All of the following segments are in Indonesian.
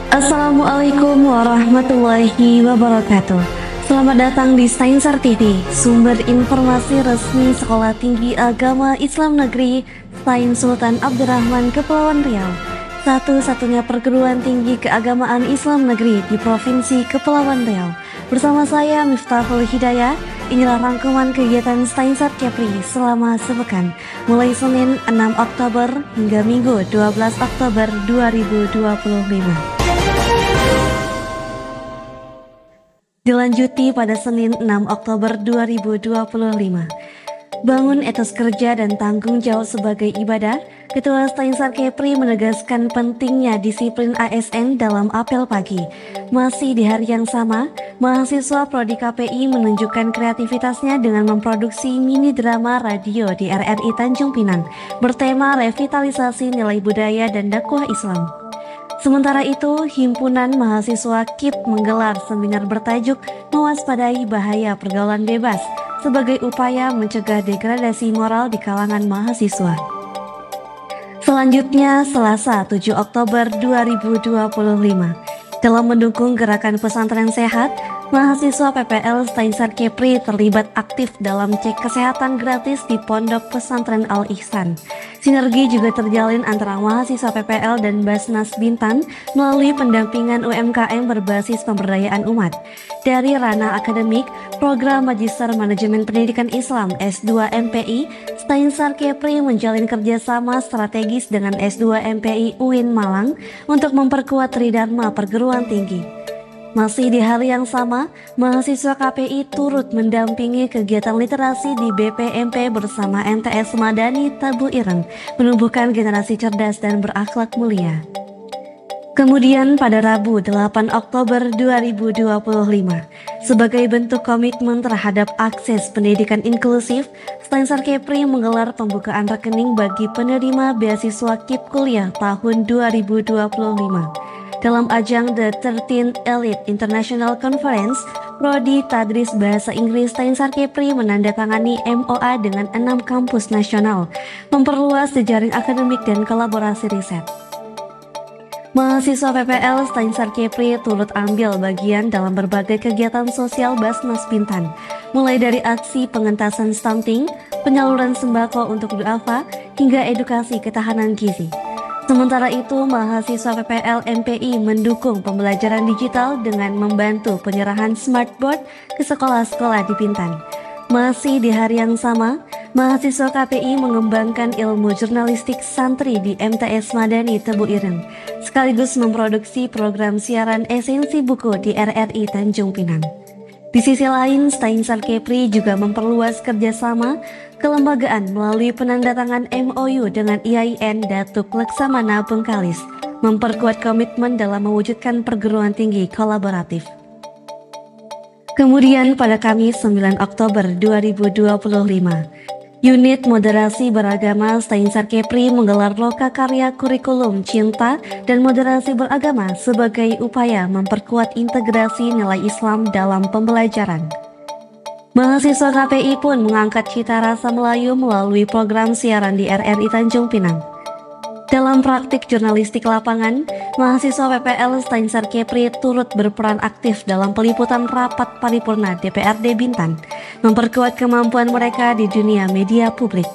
Assalamualaikum warahmatullahi wabarakatuh. Selamat datang di Stainsar TV, sumber informasi resmi Sekolah Tinggi Agama Islam Negeri Sains Sultan Abdurrahman Kepulauan Riau, satu-satunya perguruan tinggi keagamaan Islam negeri di Provinsi Kepulauan Riau. Bersama saya Miftahul Hidayah, inilah rangkuman kegiatan Stainsar Kepri selama sepekan, mulai Senin 6 Oktober hingga Minggu 12 Oktober 2025. Dilanjuti pada Senin 6 Oktober 2025. Bangun etos kerja dan tanggung jawab sebagai ibadah, Ketua Stainsar Kepri menegaskan pentingnya disiplin ASN dalam apel pagi. Masih di hari yang sama, mahasiswa Prodi KPI menunjukkan kreativitasnya dengan memproduksi mini drama radio di RRI Tanjung Pinang bertema revitalisasi nilai budaya dan dakwah Islam. Sementara itu, Himpunan Mahasiswa KIP menggelar seminar bertajuk Mewaspadai Bahaya Pergaulan Bebas sebagai upaya mencegah degradasi moral di kalangan mahasiswa. Selanjutnya, Selasa 7 Oktober 2025, dalam mendukung gerakan pesantren sehat, mahasiswa PPL Stainsar Kepri terlibat aktif dalam cek kesehatan gratis di Pondok Pesantren Al-Ihsan. Sinergi juga terjalin antara mahasiswa PPL dan Basnas Bintan melalui pendampingan UMKM berbasis pemberdayaan umat. Dari ranah akademik, program Magister Manajemen Pendidikan Islam S2 MPI, Stainsar Kepri menjalin kerjasama strategis dengan S2 MPI UIN Malang untuk memperkuat tridharma perguruan tinggi. Masih di hari yang sama, mahasiswa KPI turut mendampingi kegiatan literasi di BPMP bersama MTS Madani Tabu Ireng, menumbuhkan generasi cerdas dan berakhlak mulia. Kemudian pada Rabu 8 Oktober 2025, sebagai bentuk komitmen terhadap akses pendidikan inklusif, Stainsar Kepri menggelar pembukaan rekening bagi penerima beasiswa KIP kuliah tahun 2025. Dalam ajang The 13th Elite International Conference, Prodi Tadris Bahasa Inggris Stainsar Kepri menandatangani MOA dengan 6 kampus nasional, memperluas jejaring akademik dan kolaborasi riset. Mahasiswa PPL Stainsar Kepri turut ambil bagian dalam berbagai kegiatan sosial Basnas Bintan, mulai dari aksi pengentasan stunting, penyaluran sembako untuk duafa, hingga edukasi ketahanan gizi. Sementara itu, mahasiswa PPL MPI mendukung pembelajaran digital dengan membantu penyerahan smartboard ke sekolah-sekolah di Bintan. Masih di hari yang sama, mahasiswa KPI mengembangkan ilmu jurnalistik santri di MTS Madani Tebu Ireng, sekaligus memproduksi program siaran esensi buku di RRI Tanjung Pinang. Di sisi lain, Stainsar Kepri juga memperluas kerjasama kelembagaan melalui penandatangan MOU dengan IAIN Datuk Laksamana Bengkalis, memperkuat komitmen dalam mewujudkan perguruan tinggi kolaboratif. Kemudian pada Kamis 9 Oktober 2025, Unit Moderasi Beragama Stainsar Kepri menggelar loka karya kurikulum cinta dan moderasi beragama sebagai upaya memperkuat integrasi nilai Islam dalam pembelajaran. Mahasiswa KPI pun mengangkat cita rasa Melayu melalui program siaran di RRI Tanjung Pinang. Dalam praktik jurnalistik lapangan, mahasiswa PPL Stainsar Kepri turut berperan aktif dalam peliputan rapat paripurna DPRD Bintan, memperkuat kemampuan mereka di dunia media publik.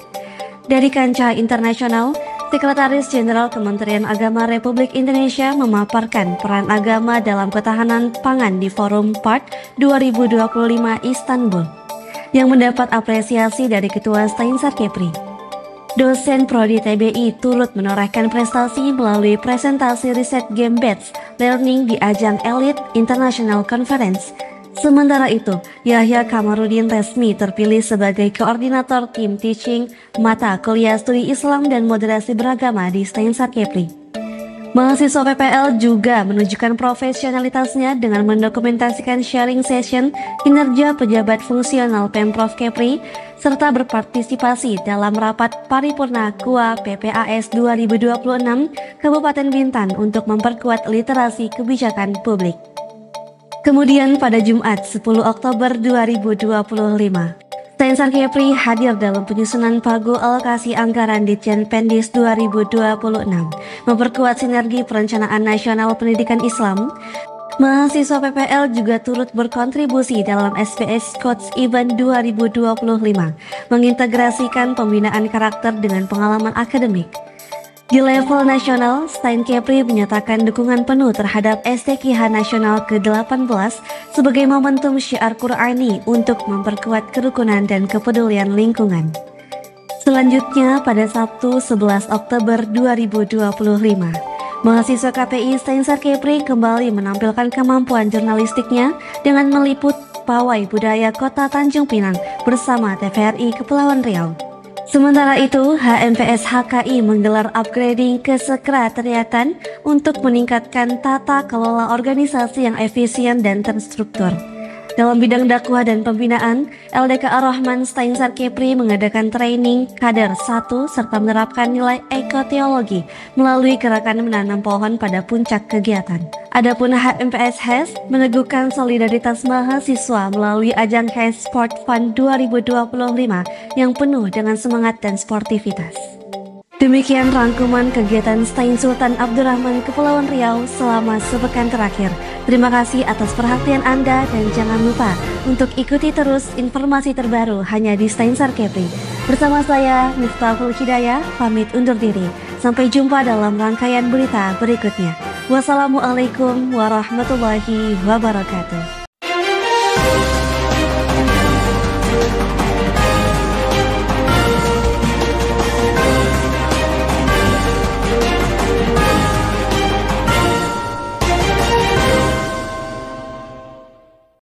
Dari kancah internasional, Sekretaris Jenderal Kementerian Agama Republik Indonesia memaparkan peran agama dalam ketahanan pangan di Forum PART 2025 Istanbul, yang mendapat apresiasi dari Ketua Stainsar Kepri. Dosen Prodi TBI turut menorehkan prestasi melalui presentasi riset game Bets Learning di ajang Elite International Conference. Sementara itu, Yahya Kamarudin resmi terpilih sebagai koordinator tim teaching mata kuliah studi Islam dan moderasi beragama di Stainsar Kepri. Mahasiswa PPL juga menunjukkan profesionalitasnya dengan mendokumentasikan sharing session kinerja pejabat fungsional Pemprov Kepri serta berpartisipasi dalam rapat paripurna KUA PPAS 2026 Kabupaten Bintan untuk memperkuat literasi kebijakan publik. Kemudian pada Jumat 10 Oktober 2025, Steinsar Kepri hadir dalam penyusunan pagu alokasi anggaran Ditjen Pendis 2026, memperkuat sinergi perencanaan nasional pendidikan Islam. Mahasiswa PPL juga turut berkontribusi dalam SPS Coach Event 2025, mengintegrasikan pembinaan karakter dengan pengalaman akademik. Di level nasional, Stein Kepri menyatakan dukungan penuh terhadap STQH Nasional ke-18 sebagai momentum syiar Qur'ani untuk memperkuat kerukunan dan kepedulian lingkungan. Selanjutnya, pada Sabtu 11 Oktober 2025, mahasiswa KPI Steinsar Kepri kembali menampilkan kemampuan jurnalistiknya dengan meliput pawai budaya Kota Tanjung Pinang bersama TVRI Kepulauan Riau. Sementara itu, HMPS HKI menggelar upgrading kesekretariatan untuk meningkatkan tata kelola organisasi yang efisien dan terstruktur. Dalam bidang dakwah dan pembinaan, LDK Ar-Rahman Steinsar Kepri mengadakan training kader 1 serta menerapkan nilai ekoteologi melalui gerakan menanam pohon pada puncak kegiatan. Adapun HMPS HES meneguhkan solidaritas mahasiswa melalui ajang HES Sport Fund 2025 yang penuh dengan semangat dan sportivitas. Demikian rangkuman kegiatan Stein Sultan Abdurrahman Kepulauan Riau selama sepekan terakhir. Terima kasih atas perhatian Anda dan jangan lupa untuk ikuti terus informasi terbaru hanya di Steinsar Kepri. Bersama saya, Miftahul Hidayah, pamit undur diri. Sampai jumpa dalam rangkaian berita berikutnya. Wassalamualaikum warahmatullahi wabarakatuh.